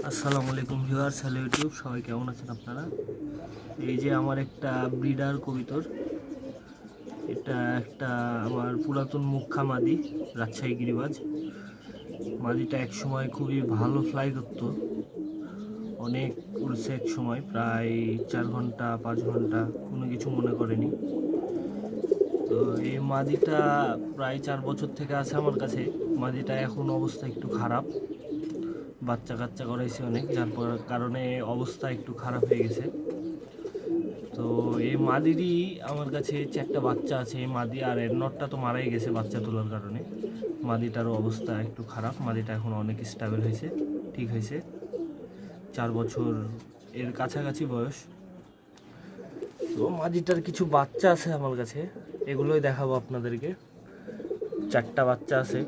আসসালামু আলাইকুম viewers, hello YouTube, সবাই কেমন আছেন আপনারা? এই যে আমার একটা ব্রিডার কবিতর, এটা একটা আমার পুরাতন মুখ্যা মাদি, রাজশাহী গিরিবাজ। মাদিটা এক সময় খুবই ভালো ফ্লাই করতো, অনেক উড়ছে এক সময়, প্রায় 4 ঘন্টা 5 ঘন্টা, কোনো কিছু মনে করেনি। তো এই মাদিটা প্রায় 4 বছর থেকে আছে আমার কাছে। মাদিটা এখন অবস্থা একটু খারাপ, বাচ্চা কাচ্চা করাইছে অনেক, যার কারণে অবস্থা একটু খারাপ হয়ে গেছে। তো এই মাদিরই আমার কাছে 4টা বাচ্চা আছে। এই মাদি আর এর নটটা তো মারাই গেছে বাচ্চা তোলার কারণে। মাদিটারও অবস্থা একটু খারাপ। মাদিটা এখন অনেক স্টেবল হয়েছে, ঠিক হয়েছে। 4 বছর এর কাছাকাছি বয়স। তো মাদিটার কিছু বাচ্চা আছে আমার কাছে, এগুলোই দেখাবো আপনাদেরকে। 4টা বাচ্চা আছে।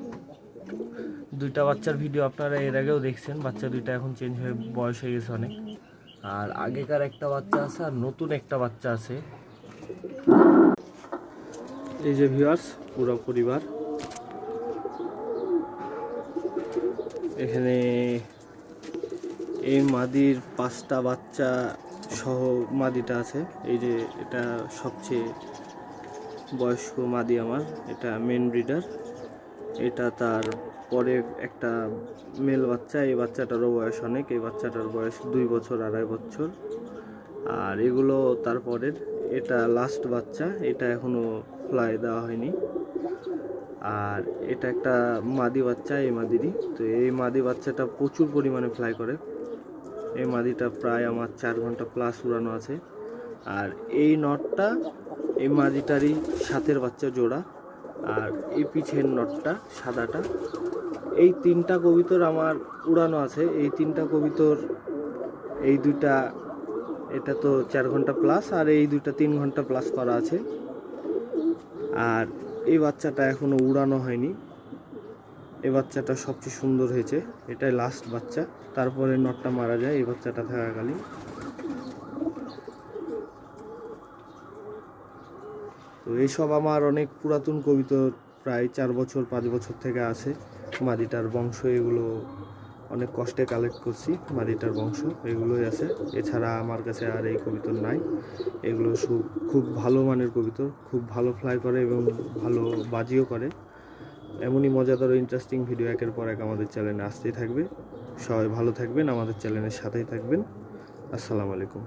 2টা বাচ্চার ভিডিও আপনারা এর আগেও দেখছেন। বাচ্চা 2টা এখন চেঞ্জ হয়ে বয়স হয়ে গেছে অনেক। আর আগেকার একটা বাচ্চা আছে আর নতুন একটা বাচ্চা আছে। এই যে ভিউয়ার্স, পুরো পরিবার এখানে। এই মাদির 5টা বাচ্চা সহ মাদিটা আছে। এই যে এটা সবচেয়ে বয়স্ক মাদি আমার, এটা মেন ব্রিডার। এটা তার পরে একটা মেল বাচ্চা। এই বাচ্চাটারও বয়স অনেক, এই বাচ্চাটার বয়স 2 বছর 2.5 বছর। আর এগুলো তারপরের, এটা লাস্ট বাচ্চা, এটা এখনো ফ্লাই দেওয়া হয়নি। আর এটা একটা মাদি বাচ্চা, এই মাদিরই। তো এই মাদি বাচ্চাটা প্রচুর পরিমাণে ফ্লাই করে। এই মাদিটা প্রায় আমার 4 ঘন্টা প্লাস উড়ানো আছে। আর এই নটটা এই মাদিটারই সাথের বাচ্চা জোড়া। আর এই পিছের নটটা সাদাটা। এই 3টা কবিতর আমার উড়ানো আছে। এই 3টা কবিতর, এই 2টা, এটা তো 4 ঘন্টা প্লাস, আর এই 2টা 3 ঘন্টা প্লাস করা আছে। আর এই বাচ্চাটা এখনো উড়ানো হয়নি। এই বাচ্চাটা সবচেয়ে সুন্দর হয়েছে, এটাই লাস্ট বাচ্চা। তারপরে নটটা মারা যায় এই বাচ্চাটা থাকাকালীন। তো এইসব আমার অনেক পুরাতন কবিতর, প্রায় 4 বছর 5 বছর থেকে আছে। মাদিটার বংশ এগুলো, অনেক কষ্টে কালেক্ট করছি মাদিটার বংশ, এগুলোই আছে। এছাড়া আমার কাছে আর এই কবিতর নাই। এগুলো খুব ভালো মানের কবিতর, খুব ভালো ফ্লাই করে এবং ভালো বাজিও করে। এমনই মজাদার ও ইন্টারেস্টিং ভিডিও একের পর এক আমাদের চ্যানেলে আসতেই থাকবে। সবাই ভালো থাকবেন, আমাদের চ্যানেলের সাথেই থাকবেন। আসসালামু আলাইকুম।